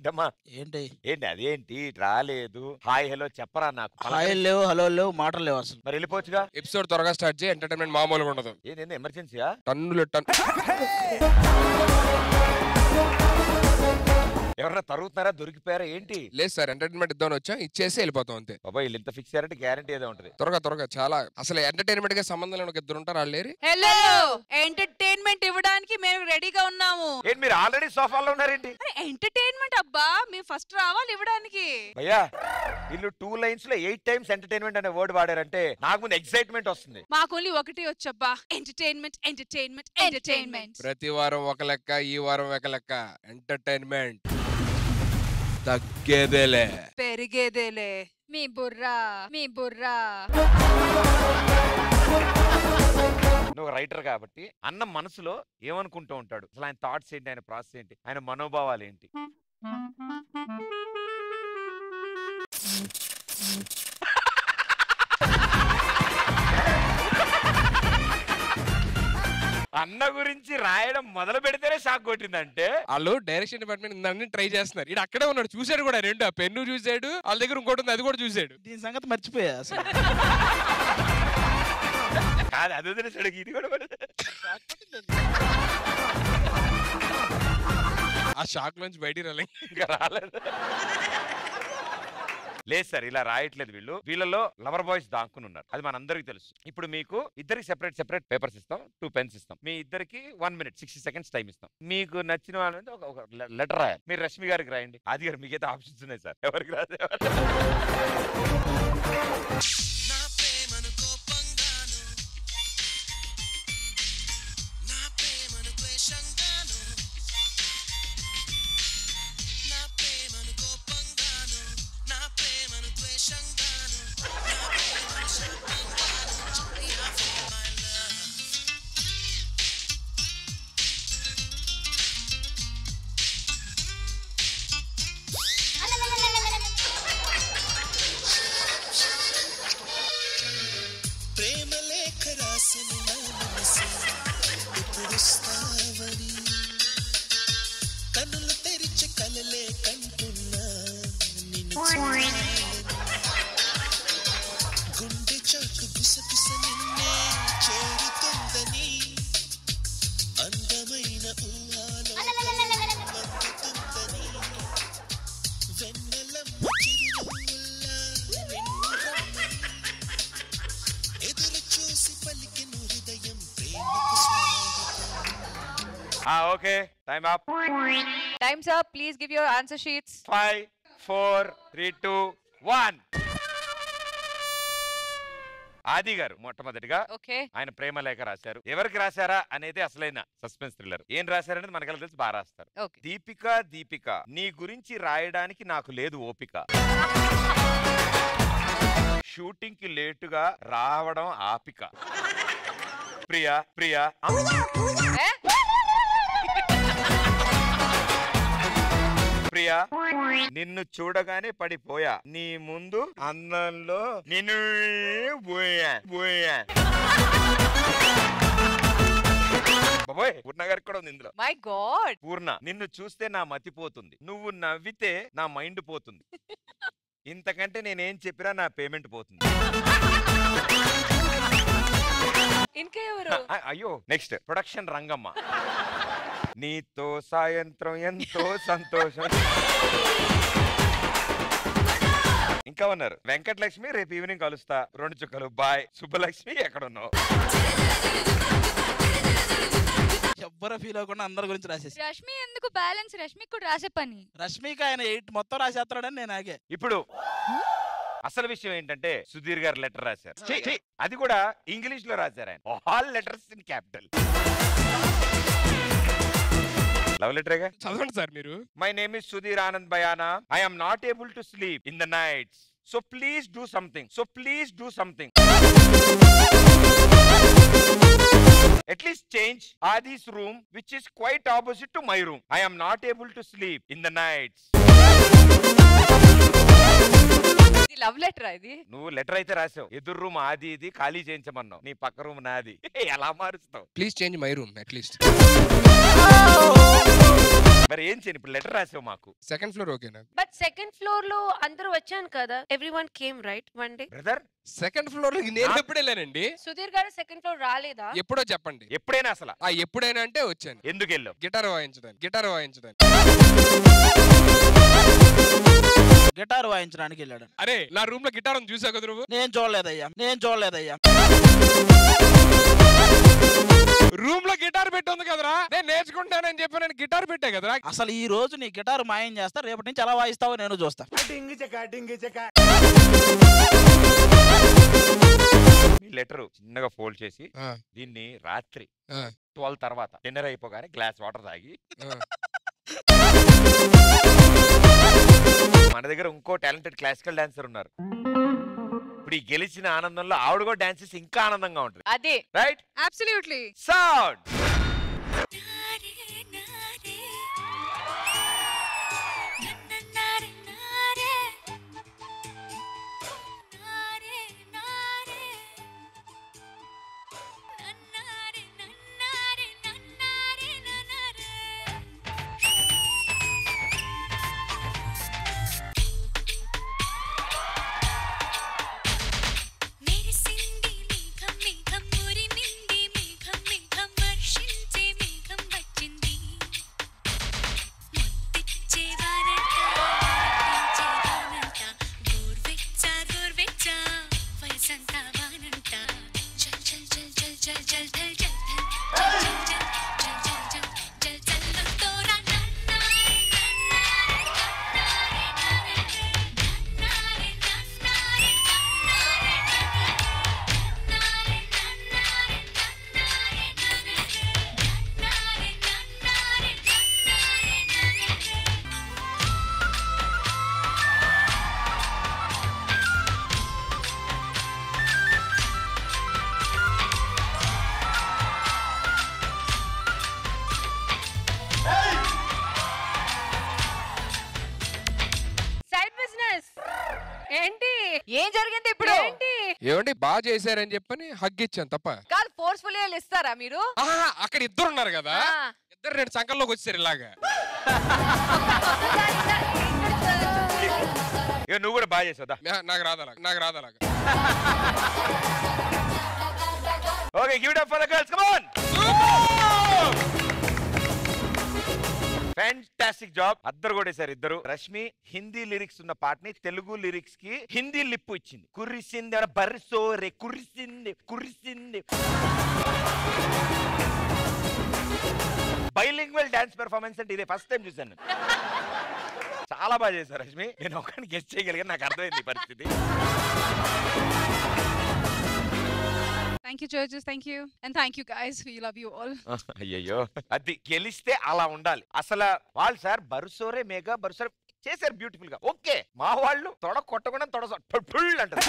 ఏంటమ్మా ఏంటి ఏంటి అదేంటి రాలేదు హాయ్ హలో చెప్పరా నాకు హాయ్ లేవు హలో లేవు మాటలు లేవు అసలు. మరి వెళ్ళిపోవచ్చుగా ఎపిసోడ్ త్వరగా స్టార్ట్ చేయి ఎంటర్టైన్మెంట్ మామూలుగా ఉండదు ఏంటి ఎమర్జెన్సీయా టన్నులు ఎవరన్నా తరుగుతున్నారా దొరికిపోయారా ఏంటి లేదు సార్ ఎంటర్టైన్మెంట్ ఇద్దామని వచ్చా ఇచ్చేసి వెళ్ళిపోతాం అంతే బాబా వీళ్ళు ఇంత ఫిక్స్ అయ్యారంటే గ్యారంటీ ఏదో ఉంటది త్వరగా చాలా అసలు ఎంటర్టైన్మెంట్ గా సంబంధం లేని ఒక ఇద్దరు ఉంటారు వాళ్ళు లేరు హలో ఎంటర్టైన్మెంట్ ఇవ్వడానికి మేము రెడీగా ఉన్నాము. ఏంటి మీరు ఆల్రెడీ సోఫాలో ఉన్నారేంటి ఎంటర్టైన్మెంట్ అబ్బా మేము ఫస్ట్ రావాలి ఇవ్వడానికి. భయ్యా వీళ్ళు 2 లైన్స్ లో 8 టైమ్స్ ఎంటర్టైన్మెంట్ అనే వర్డ్ వాడారంటే నాకు ముందు ఎక్సైట్మెంట్ వస్తుంది. మాకు ఓన్లీ ఒకటే వచ్చబ్బా ఎంటర్టైన్మెంట్ ఎంటర్టైన్మెంట్ ఎంటర్టైన్మెంట్. ప్రతి వారం ఒక లెక్క ఈ వారం ఒక లెక్క ఎంటర్టైన్మెంట్ తగ్గేదేలే పెరిగేదేలే మీ బుర్రా నువ్వు రైటర్ కాబట్టి అన్న మనసులో ఏమనుకుంటూ ఉంటాడు అసలు ఆయన థాట్స్ ఏంటి ఆయన ప్రాసెస్ ఏంటి ఆయన మనోభావాలు ఏంటి అన్న గురించి రాయడం మొదలు పెడితేనే షాక్ కొట్టిందంటే వాళ్ళు డైరెక్షన్ డిపార్ట్మెంట్ దాన్ని ట్రై చేస్తున్నారు ఇటు అక్కడే ఉన్నాడు చూసాడు కూడా రెండు ఆ పెన్ను చూసాడు వాళ్ళ దగ్గర ఇంకోటి ఉంది అది కూడా చూసాడు దీని సంగతి మర్చిపోయా అసలు. కాదు అది వదిలేసాడు ఇది కూడా ఆ షాక్ నుంచి బయటికి రాలే ఇంకా రాలేదు లేదు సార్ ఇలా రాయట్లేదు వీళ్ళలో లవర్ బాయ్స్ దాక్కుని ఉన్నారు అది మనందరికి తెలుసు. ఇప్పుడు మీకు ఇద్దరికి సెపరేట్ పేపర్స్ ఇస్తాం 2 పెన్స్ ఇస్తాం మీ ఇద్దరికి 1 minute 60 seconds టైం ఇస్తాం. మీకు నచ్చిన వాళ్ళ నుంచి ఒక లెటర్ రాయాలి. మీరు రష్మి గారికి రాయండి ఆది గారు మీకైతే ఆప్షన్స్ ఉన్నాయి సార్ ఎవరికి రాదు okay time up times up please give your answer sheets. 5 4 3 2 1 ఆది గారు మొట్టమొదటిగా ఆయన ప్రేమ లేఖ రాశారు. ఎవరికి రాశారా అనేది అసలైన సస్పెన్స్ థ్రిల్లర్. ఏం రాశారనేది మనకల్లా తెలిసి బాగా రాస్తారు. దీపిక నీ గురించి రాయడానికి నాకు లేదు ఓపిక షూటింగ్ కి లేటుగా రావడం ఆపిక ప్రియా నిన్ను చూడగానే పడిపోయా నీ ముందు అందంలో నిన్ను బాబోయ్ పూర్ణ గారికి కూడా ఉంది ఇందులో. మై గాడ్ పూర్ణ నిన్ను చూస్తే నా మతిపోతుంది నువ్వు నవ్వితే నా మైండ్ పోతుంది ఇంతకంటే నేనేం చెప్పినా నా పేమెంట్ పోతుంది. ఇంకా ఎవరు? అయ్యో నెక్స్ట్ ప్రొడక్షన్ రంగమ్మ నీతో సాయంత్రం ఎంతో సంతోషం. ఇంకా ఉన్నారు వెంకటలక్ష్మి రేపు ఈవినింగ్ కలుస్తా 2 చుక్కలు బాయ్. సుబ్బలక్ష్మి ఎక్కడున్నావు? ఎవ్వరు ఫీల్ అవ్వకుండా అందరి గురించి రాసేసి రష్మి ఎందుకు బ్యాలెన్స్ రష్మికి కూడా రాసే పని రష్మికి ఆయన 8 మొత్తం రాసేస్తాడని నేను ఆగే. ఇప్పుడు అసలు విషయం ఏంటంటే సుధీర్ గారు లెటర్ రాశారు అది కూడా ఇంగ్లీష్ లో రాశారు ఆయన all letters in capital. Love లెటరేగా చదవండి సార్ మీరు. My name is Sudheer Anand బయానా I am not able to sleep in the nights so please do something at least change Adi's room which is quite opposite to my room. I am not able to sleep in the nights. ఇది love letter ఇది. నువ్వు letter అయితే రాసావు ఎదురు room ఆది ఇది ఖాళీ చేయించమన్నావు నీ పక్క రూమ్ నాది ఎలా మారుస్తావు? Please change my room at least. మరి ఏం చేయను ఇప్పుడు లెటర్ రాసావు మాకు సెకండ్ ఫ్లోర్ ఓకేనా? బట్ సెకండ్ ఫ్లోర్ లో అందరూ వచ్చాను కదా, everyone came right one day. Brother. Second floor లో నేను ఎప్పుడు వెళ్ళానండి? సుధీర్ గారు సెకండ్ ఫ్లోర్ రాలేదా? ఎప్పుడో చెప్పండి. ఎప్పుడైనా అసలు ఎప్పుడైనా అంటే వచ్చాను. ఎందుకు వెళ్ళావు? గిటార్ వాయించడానికి. గిటార్ వాయించడానికి వెళ్ళాడు. అరే నా రూమ్ లో గిటార్ ఉంది చూసావు కదా నువ్వు? నేను చూడలేదయ్యా. రూమ్ లో గిటార్ పెట్టి ఉంది కదరా, నేను నేర్చుకుంటానని చెప్పి నేను గిటార్ పెట్టా కదరా. అసలు ఈ రోజు నీ గిటార్ మాయం చేస్తా, రేపటి నుంచి ఎలా వాయిస్తావో నేను చూస్తా. మీ లెటర్ చిన్నగా ఫోల్డ్ చేసి దీన్ని రాత్రి 12 తర్వాత డిన్నర్ అయిపోగానే గ్లాస్ వాటర్ తాగి మన దగ్గర ఇంకో టాలెంటెడ్ క్లాసికల్ డాన్సర్ ఉన్నారు. ఇప్పుడు ఈ గెలిచిన ఆనందంలో ఆవిడ కూడా డాన్స్ చేసి ఇంకా ఆనందంగా ఉంటుంది. అదే రైట్? అబ్సల్యూట్లీ. సౌండ్. ఏం జరిగింది ఇప్పుడు? ఏమండి బాగా చేశారని చెప్పని హగ్ ఇచ్చాను తప్ప కాదు, ఫోర్స్ఫుల్ ఇస్తారా మీరు? అక్కడ ఇద్దరు ఉన్నారు కదా, ఇద్దరు రెండు సంకల్లోకి వచ్చారు ఇలాగా. నువ్వు కూడా బాగా చేసావుదా? నాకు రాదలాగా. Okay, give it up for the girls, come on. Fantastic job. అద్దరు కొట్టేశారు ఇద్దరు. రష్మి హిందీ లిరిక్స్ ఉన్న పాటని తెలుగు లిరిక్స్ కి హిందీ లిప్ ఇచ్చింది. కురిసింది బర్సోరే కురిసింది. బైలింగ్వల్ డాన్స్ పెర్ఫార్మెన్స్ అంటే ఇదే ఫస్ట్ టైం చూసాను. చాలా బాగా చేశారు రష్మి. నేను ఒకరిని గెస్ట్ చేయగలిగాను, నాకు అర్థమైంది ఈ పరిస్థితి. Thank you, judges. Thank you. And thank you, guys. We love you all. అయ్యయ్యో, అది గెలిస్తే అలా ఉండాలి. అసలు వాళ్ళు సార్ బరుసోరే మేఘా బరుసోరే చేశారు బ్యూటిఫుల్ గా. ఓకే, మా వాళ్ళు తొడ కొట్టకుండా తొడ ఫుల్ అంటారు.